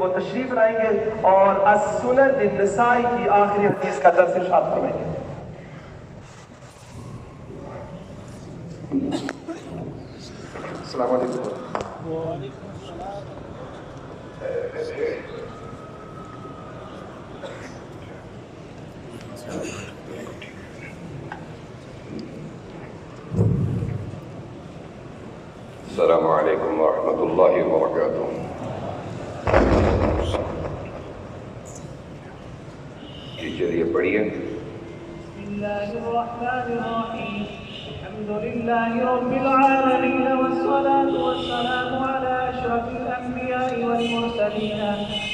وہ تشریف لائیں گے اور السنن النسائی کی آخری حدیث کا درس ارشاد فرمائیں گے. السلام علیکم. السلام علیکم ورحمۃ اللہ وبرکاتہ. جی چلیے پڑھیے. بسم اللہ الرحمن الرحیم. الحمد للہ رب العالمین والصلاة والسلام على اشرف الانبیاء والمرسلین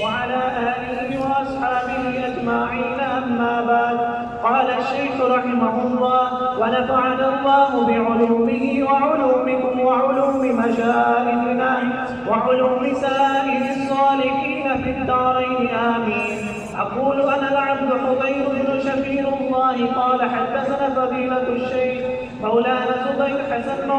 وعلى آلہ واصحابہ اجمعین. اما بعد. قال الشيخ رحمه الله ونفعنا الله بعلومه وعلومكم وعلوم مشائخنا وعلوم سائر الصالحين في الدارين آمين. أقول أنا العبد حبير بن شفير الله قال حدثنا فضيلة الشيخ مولانا زبير حسن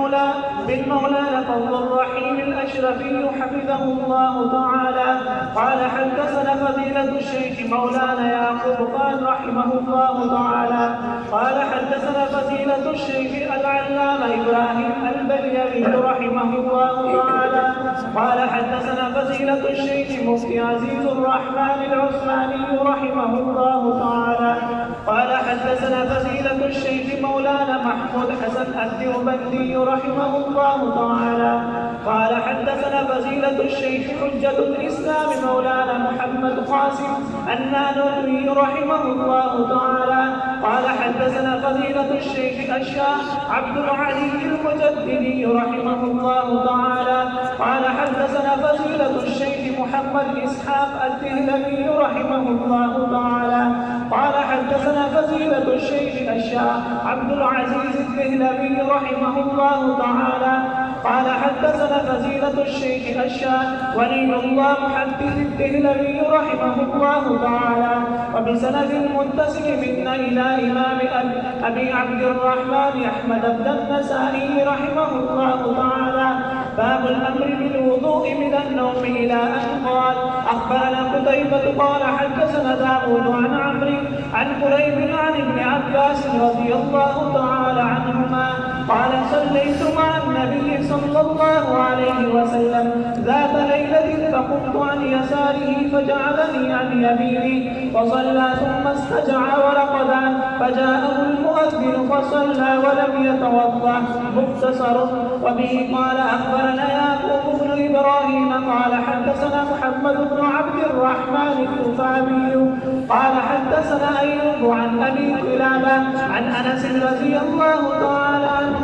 بن مولانا فضل الرحيم الأشرفي حفظه الله تعالى قال حدثنا فضيلة الشيخ مولانا يعقوب قال رحمه الله تعالى قال حدثنا فضيلة الشيخ العلامة إبراهيم البليوي رحمه الله تعالى قال حدثنا فضيلة الشيخ مفتي عزيز الرحمن العثماني رحمه الله تعالى قال حدثنا فضيلة الشيخ مولانا محمود حسن الديوبندي رحمه الله تعالى قال حدثنا فضيلة الشيخ حجة الإسلام مولانا محمد قاسم النانوي رحمه الله تعالى قال حدثنا فضيلة الشيخ الشيخ عبد العلي المجددي رحمه الله تعالى قال حدثنا فضيلة الشيخ محمد إسحاق الدهلوي رحمه الله تعالى قال حدثنا فضيلة الشيخ الشيخ عبد العزيز الدهلوي رحمه الله تعالى قال حدثنا فضيلة الشيخ الشيخ ولي الله محدث الدهلوي رحمه الله تعالى وبسند متصل منا إلى إمام أبي عبد الرحمن أحمد بن النسائي رحمه الله تعالى باب الأمر بالوضوء من النوم إلى أن قال أخبرنا قتيبة قال حدثنا داود عن عمرو عن قريب عن ابن عباس رضي الله تعالى عنهما قال صليت مع النبي صلى الله عليه وسلم ذات ليلة فقمت عن يساره فجعلني عن يميني فصلى ثم استجع ورقد فجاءه المؤذن فصلى ولم يتوضأ. مختصر. وبه قال أخبرنا يعقوب بن إبراهيم قال حدثنا محمد بن عبد الرحمن الكفابي قال حدثنا أيوب عن أبي كلابة عن أنس رضي الله تعالى عنه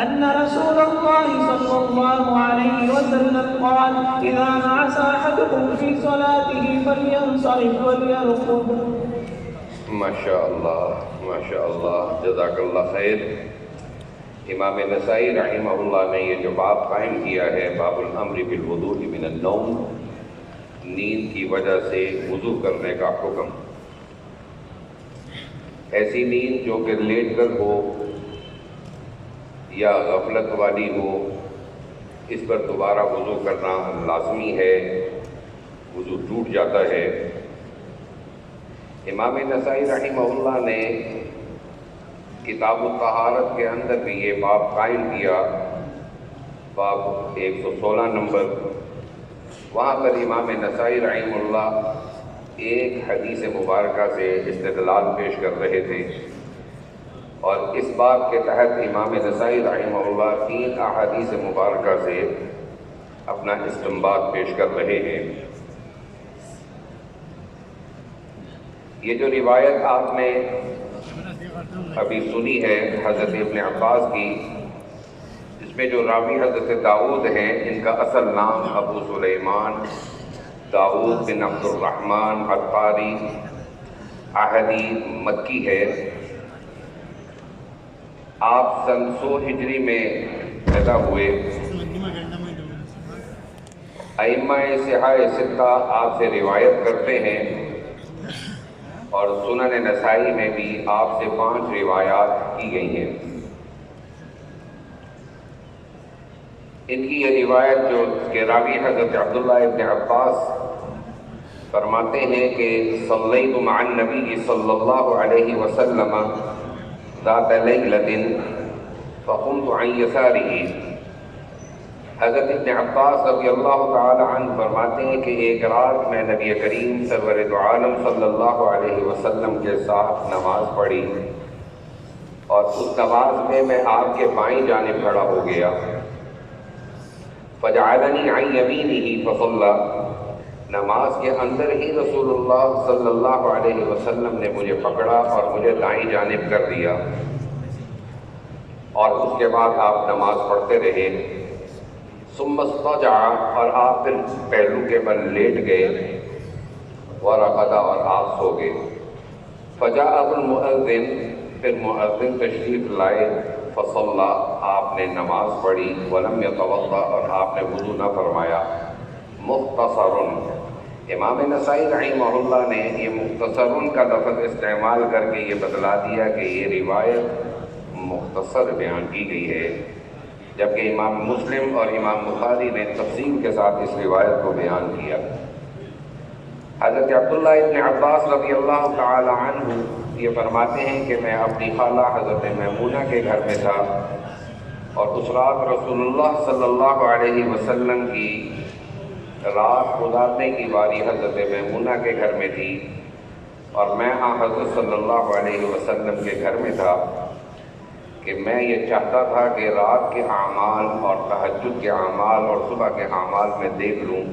أن رسول الله صلى الله عليه وسلم قال إذا نعس أحدكم في صلاته فلينصرف وليرقد. ماشاء اللہ جزاک اللہ خیر. امام نسائی رحمہ اللہ نے یہ جو باب قائم کیا ہے باب الامر بالوضوء من النوم، نیند کی وجہ سے وضو کرنے کا حکم. ایسی نیند جو کہ لیٹ کر ہو یا غفلت والی ہو اس پر دوبارہ وضو کرنا لازمی ہے، وضو ٹوٹ جاتا ہے. امام نسائی رحمہ اللہ نے کتاب الطہارت کے اندر بھی یہ باب قائم کیا، باب 116 نمبر. وہاں پر امام نسائی رحمہ اللہ ایک حدیث مبارکہ سے استدلال پیش کر رہے تھے، اور اس باب کے تحت امام نسائی رحمہ اللہ 3 احادیث مبارکہ سے اپنا استنباط پیش کر رہے ہیں. یہ جو روایت آپ نے ابھی سنی ہے حضرت ابن عباس کی، اس میں جو راوی حضرت داؤد ہیں ان کا اصل نام ابو سلیمان داؤد بن عبد الرحمن القاری احدی مکی ہے. آپ سن 100 ہجری میں پیدا ہوئے. ائمہ صحاح ستہ آپ سے روایت کرتے ہیں، اور سنن نسائی میں بھی آپ سے 5 روایات کی گئی ہیں. ان کی یہ روایت جو کہ راوی حضرت عبداللہ ابن عباس فرماتے ہیں کہ صلیت مع النبی صلی اللہ علیہ وسلم ذات لیلۃ فقمت عن یسارہ۔ حضرت ابن عباس رضی اللہ تعالی عنہ فرماتے ہیں کہ ایک رات میں نبی کریم سرور دو عالم صلی اللہ علیہ وسلم کے ساتھ نماز پڑھی، اور اس نماز میں آپ کے بائیں جانب کھڑا ہو گیا۔ فجعلنی عن یمینہ فصلی، نماز کے اندر ہی رسول اللہ صلی اللہ علیہ وسلم نے مجھے پکڑا اور مجھے دائیں جانب کر دیا، اور اس کے بعد آپ نماز پڑھتے رہے۔ ثم اضطجع، اور آپ پھر پہلو کے بل لیٹ گئے، ورقد، اور آپ سو گئے۔ فجاء المؤذن، پھر مؤذن تشریف لائے، فصلی، آپ نے نماز پڑھی، ولم یتوضا، اور آپ نے وضو نہ فرمایا۔ مختصر، امام نسائی رحمہ اللہ نے یہ مختصر کا لفظ استعمال کر کے یہ بتلا دیا کہ یہ روایت مختصر بیان کی گئی ہے، جبکہ امام مسلم اور امام بخاری نے تفصیل کے ساتھ اس روایت کو بیان کیا۔ حضرت عبداللہ ابن عباس رضی اللہ تعالی عنہ یہ فرماتے ہیں کہ میں اپنی خالہ حضرت میمونہ کے گھر میں تھا، اور اس رات رسول اللہ صلی اللہ علیہ وسلم کی رات گزارنے کی باری حضرت میمونہ کے گھر میں تھی، اور میں حضرت صلی اللہ علیہ وسلم کے گھر میں تھا کہ میں یہ چاہتا تھا کہ رات کے اعمال اور تہجد کے اعمال اور صبح کے اعمال میں دیکھ لوں۔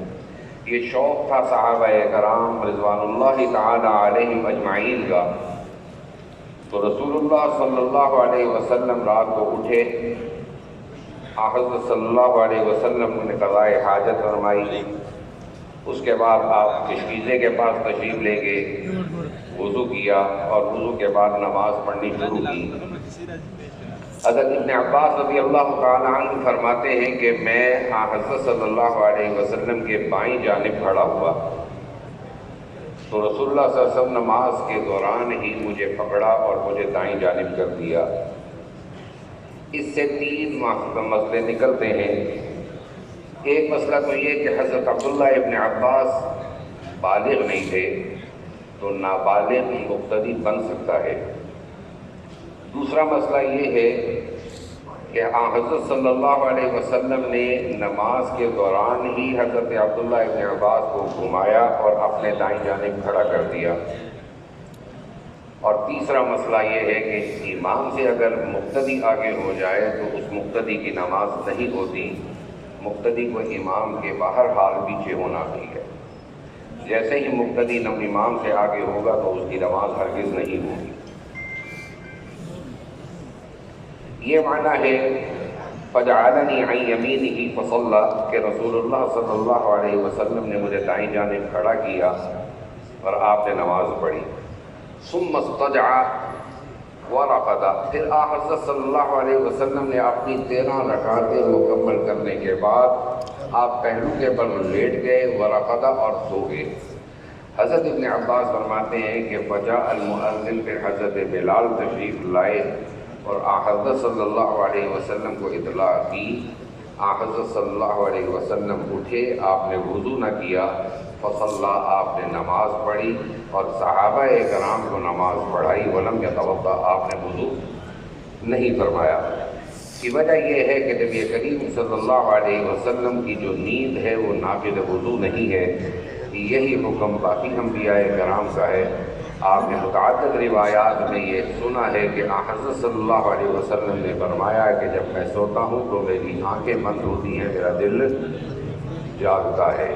یہ شوق تھا صحابہ کرام رضوان اللہ تعالی علیہم اجمعین کا۔ تو رسول اللہ صلی اللہ علیہ وسلم رات کو اٹھے، حضرت صلی اللہ علیہ وسلم نے قضائے حاجت فرمائی، اس کے بعد آپ کشکیزے کے پاس تشریف لے گئے، وضو کیا، اور وضو کے بعد نماز پڑھنی شروع کی۔ حضرت ابن عباس رضی اللہ تعالی عنہ فرماتے ہیں کہ میں حضرت صلی اللہ علیہ وسلم کے بائیں جانب کھڑا ہوا، تو رسول اللہ صلی اللہ علیہ وسلم نماز کے دوران ہی مجھے پکڑا اور مجھے دائیں جانب کر دیا۔ اس سے تین مسئلے نکلتے ہیں۔ ایک مسئلہ تو یہ کہ حضرت عبداللہ ابن عباس بالغ نہیں تھے، تو نابالغ مقتدی بن سکتا ہے۔ دوسرا مسئلہ یہ ہے کہ حضرت صلی اللہ علیہ وسلم نے نماز کے دوران ہی حضرت عبداللہ ابن عباس کو گھمایا اور اپنے دائیں جانب کھڑا کر دیا۔ اور تیسرا مسئلہ یہ ہے کہ امام سے اگر مقتدی آگے ہو جائے تو اس مقتدی کی نماز نہیں ہوتی، مقتدی کو امام کے باہر حال پیچھے ہونا ہی ہے۔ جیسے ہی مقتدی امام سے آگے ہوگا تو اس کی نماز ہرگز نہیں ہوگی۔ یہ معنی ہے فجعلنی عن یمینہ فصلی، کہ رسول اللہ صلی اللہ علیہ وسلم نے مجھے دائیں جانب کھڑا کیا اور آپ نے نماز پڑھی۔ ثم اضطجع ورقد، پھر حضرت صلی اللہ علیہ وسلم نے اپنی 13 رکعتیں مکمل کرنے کے بعد آپ پہلو کے پر لیٹ گئے، ورقد، اور سو گئے۔ حضرت ابن عباس فرماتے ہیں کہ فجاء المؤذن، پھر حضرت بلال تشریف لائے اور حضرت صلی اللہ علیہ وسلم کو اطلاع کی۔ حضرت صلی اللہ علیہ وسلم اٹھے، آپ نے وضو نہ کیا، فصلی، آپ نے نماز پڑھی، اور صحابہ کرام کو نماز پڑھائی، ولم یتوضا، آپ نے وضو نہیں فرمایا۔ کی وجہ یہ ہے کہ نبی کریم صلی اللہ علیہ وسلم کی جو نیند ہے وہ ناقض وضو نہیں ہے۔ یہی حکم باقی انبیاء کرام کا ہے۔ آپ نے متعدد روایات میں یہ سنا ہے کہ حضرت صلی اللہ علیہ وسلم نے فرمایا کہ جب میں سوتا ہوں تو میری آنکھیں بند ہوتی ہیں، میرا دل جاگتا ہے۔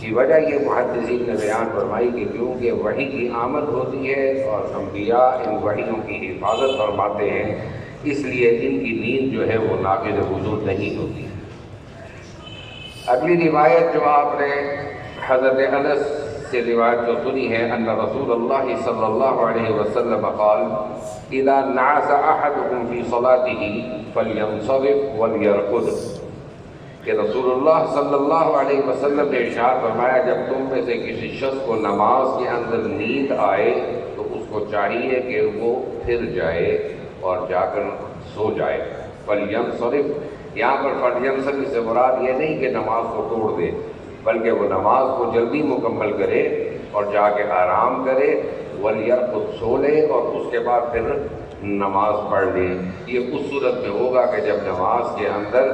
کی وجہ یہ محدثین نے بیان فرمائی کہ کیونکہ وحی کی آمد ہوتی ہے اور انبیاء ان وحیوں کی حفاظت فرماتے ہیں، اس لیے ان کی نیند جو ہے وہ ناقض وضو نہیں ہوتی۔ اگلی روایت جو آپ نے حضرت انس سے روایت جو سنی ہے، ان رسول اللہ صلی اللہ علیہ وسلم قال اذا نعس احدكم في صلاته فلينصرف وليرقد، کہ رسول اللہ صلی اللہ علیہ وسلم نے ارشاد فرمایا جب تم میں سے کسی شخص کو نماز کے اندر نیند آئے تو اس کو چاہیے کہ وہ پھر جائے اور جا کر سو جائے۔ فلینصرف، یہاں پر فلینصرف سے مراد یہ نہیں کہ نماز کو توڑ دے، بلکہ وہ نماز کو جلدی مکمل کرے اور جا کے آرام کرے، وَلْيَرْقُدْ سو لے اور اس کے بعد پھر نماز پڑھ لے۔ یہ اس صورت میں ہوگا کہ جب نماز کے اندر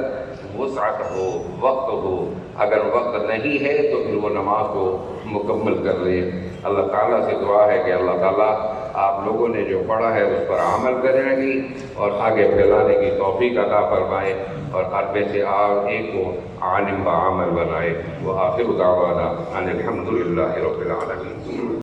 وسعت ہو، وقت ہو۔ اگر وقت نہیں ہے تو پھر وہ نماز کو مکمل کر لے۔ اللہ تعالیٰ سے دعا ہے کہ اللہ تعالیٰ آپ لوگوں نے جو پڑھا ہے اس پر عمل کرنے کی اور آگے پھیلانے کی توفیق عطا فرمائے، اور ہر میں سے آپ ایک کو عالم و عمل بنائے۔ وآخر دعوانا ان الحمد للہ رب العالمین۔